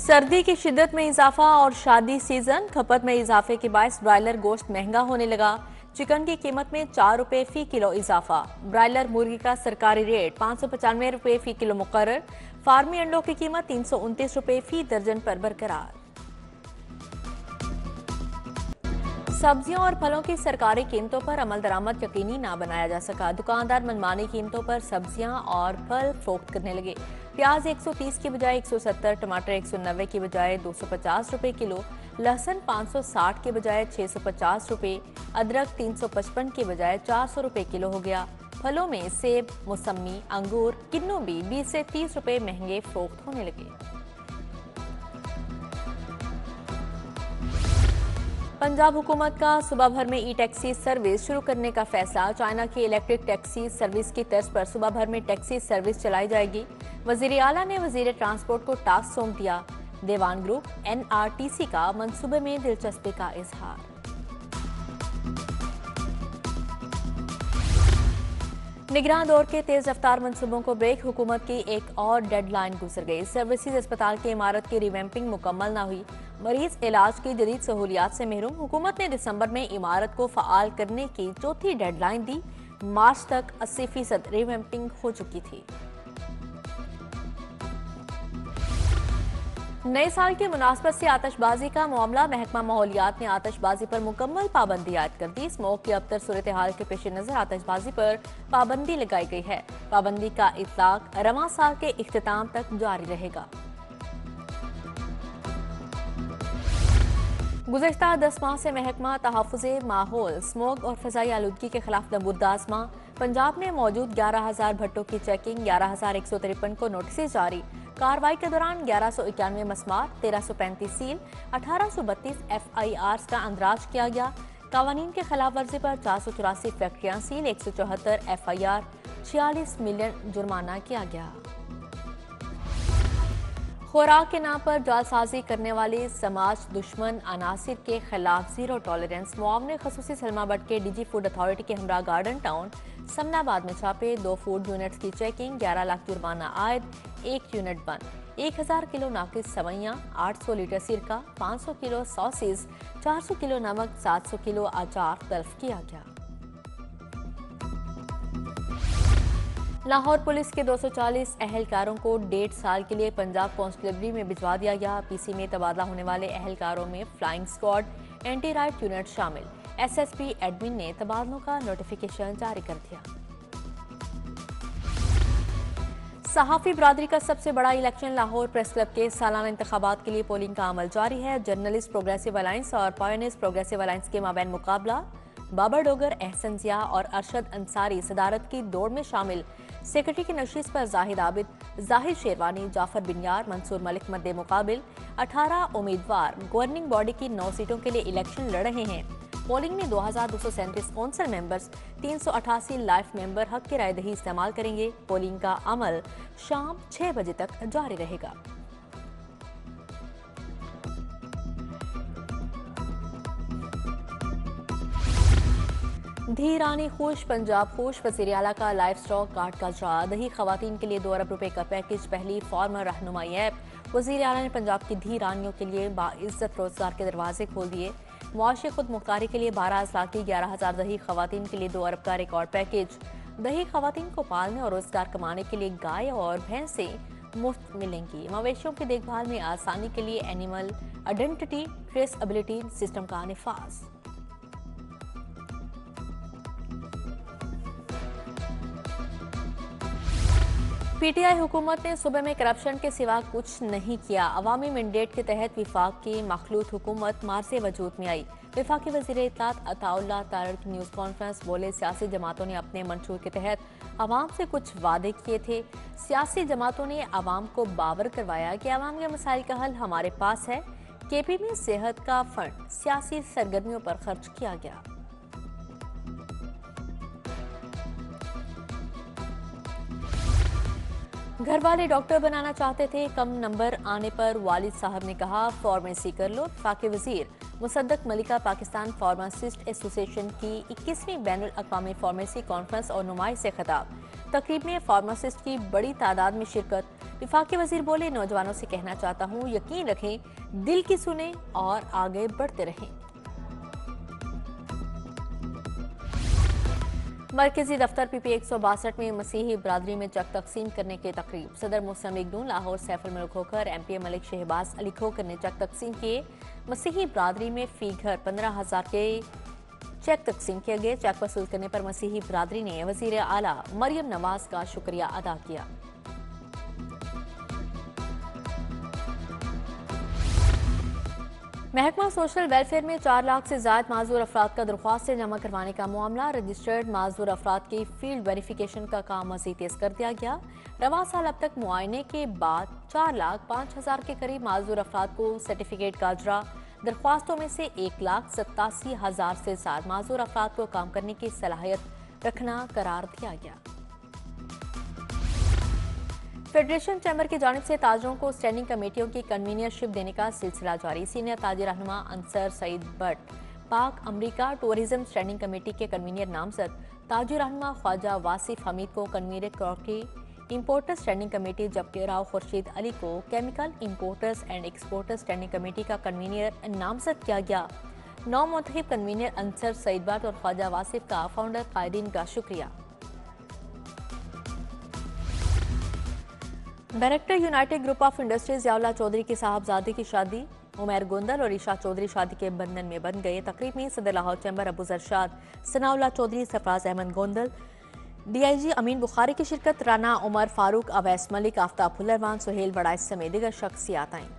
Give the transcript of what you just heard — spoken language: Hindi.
सर्दी की शिद्दत में इजाफा और शादी सीजन खपत में इजाफे के बायस ब्रायलर गोश्त महंगा होने लगा। चिकन की कीमत में 4 रुपए फी किलो इजाफा। ब्रायलर मुर्गी का सरकारी रेट 595 रुपए फी किलो मुकर्रर। फार्मी अंडों की कीमत 329 रुपए फी दर्जन पर बरकरार। सब्जियों और फलों की सरकारी कीमतों पर अमल दरामद यकीनी ना बनाया जा सका। दुकानदार मनमानी कीमतों पर सब्जियां और फल फरोख्त करने लगे। प्याज 130 की बजाय 170, टमाटर 190 की बजाय 250 रुपए किलो, लहसुन 560 के बजाय 650 रुपए, अदरक 355 के बजाय 400 रुपए किलो हो गया। फलों में सेब, मौसमी, अंगूर, किन्नू भी 20 से 30 रुपए महंगे फरोख्त होने लगे। पंजाब हुकूमत का सुबह भर में ई टैक्सी सर्विस शुरू करने का फैसला। चाइना की इलेक्ट्रिक टैक्सी सर्विस की तर्ज पर सुबह भर में टैक्सी सर्विस चलाई जाएगी। वजीर आला ने वजीर ट्रांसपोर्ट को टास्क सौंप दिया। देवान ग्रुप NRTC का मंसूबे में दिलचस्पी का इजहार। निगरान दौर के तेज रफ्तार मंसूबों को ब्रेक। हुकूमत की एक और डेडलाइन गुजर गई। सर्विसेज अस्पताल की इमारत की रिवैम्पिंग मुकम्मल न हुई। मरीज इलाज की जदीद सहूलियात से महरूम। हुकूमत ने दिसंबर में इमारत को फाल करने की चौथी डेडलाइन दी। मार्च तक 80% रिवैम्पिंग हो चुकी थी। नए साल की मुनासबत से आतशबाजी का मामला। महकमा माहौलियात ने आतशबाजी पर मुकम्मल पाबंदी आयद कर दी। स्मोक की अबतर सूरत हाल के पेश नजर आतशबाजी पर पाबंदी लगाई गई है। पाबंदी का इतलाक रवां साल के इख्तिताम तक जारी रहेगा। गुज़श्ता 10 माह से महकमा तहफ़्फ़ुज़े माहौल, स्मोक और फ़ज़ाई आलूदगी के खिलाफ नबूद आज़मा। पंजाब में मौजूद 11,000 भट्टों की चेकिंग, 11,153 को नोटिस जारी। कार्रवाई के दौरान 1191 मस्मार, 1335 सील, 1832 FIRs का अंदराज किया गया। कानून के खिलाफ वर्जी पर 484 फैक्ट्रियां सील, 174 FIR, 46 मिलियन जुर्माना किया गया। खुराक के नाम पर जालसाजी करने वाले समाज दुश्मन अनासिर के खिलाफ जीरो टॉलरेंस। मुआवने खसूसी सलमा बट के DG फूड अथॉरिटी के हमरा गार्डन टाउन समनाबाद में छापे। 2 फूड यूनिट्स की चेकिंग, 11 लाख जुर्माना आयद, 1 यूनिट बंद। 1000 किलो नाकिस सवैयां, 800 लीटर सिरका, 500 किलो सॉसेज, 400 किलो नमक, 700 किलो अचार तल्फ किया गया। लाहौर पुलिस के 240 एहलकारों को 1.5 साल के लिए पंजाब कांस्टेबलरी में भिजवा दिया गया। PC में तबादला होने वाले एहलकारों में flying squad, anti right unit शामिल। SSP एडमिन ने तबादलों का नोटिफिकेशन जारी कर दिया। सहाफ़ी बरादरी का सबसे बड़ा इलेक्शन। लाहौर प्रेस क्लब के सालाना इंतखाबात के लिए पोलिंग का अमल जारी है। जर्नलिस्ट प्रोग्रेसिव अलायंस और पायोनियर्स प्रोग्रेसिव अलायंस के माबैन मुकाबला। बाबर डोगर, एहसन जिया और अरशद अंसारी सदारत की दौड़ में शामिल। सेक्रेटरी की नशीस पर जाहिद आबिद, जाहिद शेरवानी, जाफर बिनियार, मंसूर मलिक मद्दे मुकाबिल। 18 उम्मीदवार गवर्निंग बॉडी की 9 सीटों के लिए इलेक्शन लड़ रहे हैं। पोलिंग में 2237 कौंसल मेंबर्स, 388 लाइफ मेंबर हक की रायदही इस्तेमाल करेंगे। पोलिंग का अमल शाम 6 बजे तक जारी रहेगा। धी रानी खुश, पंजाब खुश। वज़ीर आला का लाइफ स्टॉक कार्ड का इजरा। दही खवातीन के लिए 2 अरब रुपए का पैकेज। पहली फार्मर रहनुमाई ऐप। वज़ीर आला ने पंजाब की धी रानियों के लिए बाइज्जत रोजगार के दरवाजे खोल दिए। मुआशी खुद मुख्तारी के लिए 12 अजला की 11,000 दही खवातीन के लिए 2 अरब का रिकॉर्ड पैकेज। दही खवातीन को पालने और रोजगार कमाने के लिए गाय और भैंसें मुफ्त मिलेंगी। मवेशियों की देखभाल में आसानी के लिए एनिमल आइडेंटिटी ट्रेसएबिलिटी सिस्टम का निफाज। PTI हुकूमत ने सूबे में करप्शन के सिवा कुछ नहीं किया। अवामी मैंडेट के तहत विफाक की मखलूत हुकूमत मार्से वजूद में आई। विफाकी वज़ीर इत्तलात अताउल्लाह तारड़ की न्यूज़ कॉन्फ्रेंस बोले, सियासी जमातों ने अपने मंशूर के तहत अवाम से कुछ वादे किए थे। सियासी जमातों ने अवाम को बावर करवाया कि अवाम के मसाइल का हल हमारे पास है। KP में सेहत का फंड सियासी सरगर्मियों पर खर्च किया गया। घर वाले डॉक्टर बनाना चाहते थे, कम नंबर आने पर वालिद साहब ने कहा फार्मेसी कर लो। वफाकी वजीर मुसद्दक मलिका पाकिस्तान फार्मासिस्ट एसोसिएशन की 21वीं बैनुल अक़वामी फार्मेसी कॉन्फ्रेंस और नुमाइश से खिताब। तकरीब में फार्मासिस्ट की बड़ी तादाद में शिरकत। विफाकी वजीर बोले, नौजवानों से कहना चाहता हूँ, यकीन रखें, दिल की सुने और आगे बढ़ते रहें। मरकजी दफ्तर पीपी 162 में मसीही बरादरी में चेक तकसीम करने की तकरीब। सदर मुस्लिम लीग नून लाहौर सैफुल मुल्क खोखर, एमपी मलिक शहबाज अली खोखर ने चेक तकसीम किए। मसीही बरादरी में फी घर 15,000 के चेक तकसीम किए गए। चेक वसूल करने पर मसीही बरादरी ने वजीर आला मरियम नवाज का शुक्रिया अदा किया। महकमा सोशल वेलफेयर में 4 लाख से ज्यादा माजूर अफराद का दरख्वास्तें जमा करवाने का मामला। रजिस्टर्ड माजूर अफराद की फील्ड वेरिफिकेशन का काम मजीद तेज कर दिया गया। रवा साल अब तक मुआयने के बाद 4,05,000 के करीब माजूर अफराद को सर्टिफिकेट का अजरा। दरख्वास्तों में से 1,87,000 से ज्यादा माजूर अफराद को काम करने की सलाहियत रखना करार दिया गया। फेडरेशन चैम्बर की जानिब से ताजरों को स्टैंडिंग कमेटियों की कन्वीनियरशिप देने का सिलसिला जारी। सीनियर ताजिर रहनुमा अंसर सईद भट्ट पाक अमरीका टूरिज्म स्टैंडिंग कमेटी के कन्वीनियर नामजद, ताजिर रहनुमा ख्वाजा वासिफ हमीद को convener crockery importers standing committee, जबकि राव खुर्शीद अली को chemical importers and exporters standing committee का कन्वीनर नामजद किया गया। नौ मुंतखब कन्वीनर अंसर सईद भट्ट और ख्वाजा वासिफ का फाउंडर कायदीन का शुक्रिया। Director United Group of Industries यावला चौधरी की साहबजादे की शादी। उमैर गोंदल और ईशा चौधरी शादी के बंधन में बन गए। तकरीब में सदर लाहौर चैम्बर अबू जरशाद, सनाउल्लाह चौधरी, सरफराज अहमद गोंदल, डीआईजी अमीन बुखारी की शिरकत। राना उमर फारूक, अवैस मलिक, आफ्ताब फुल्लरवान, सुहेल बड़ाइस समेत दीगर शख्सियात आईं।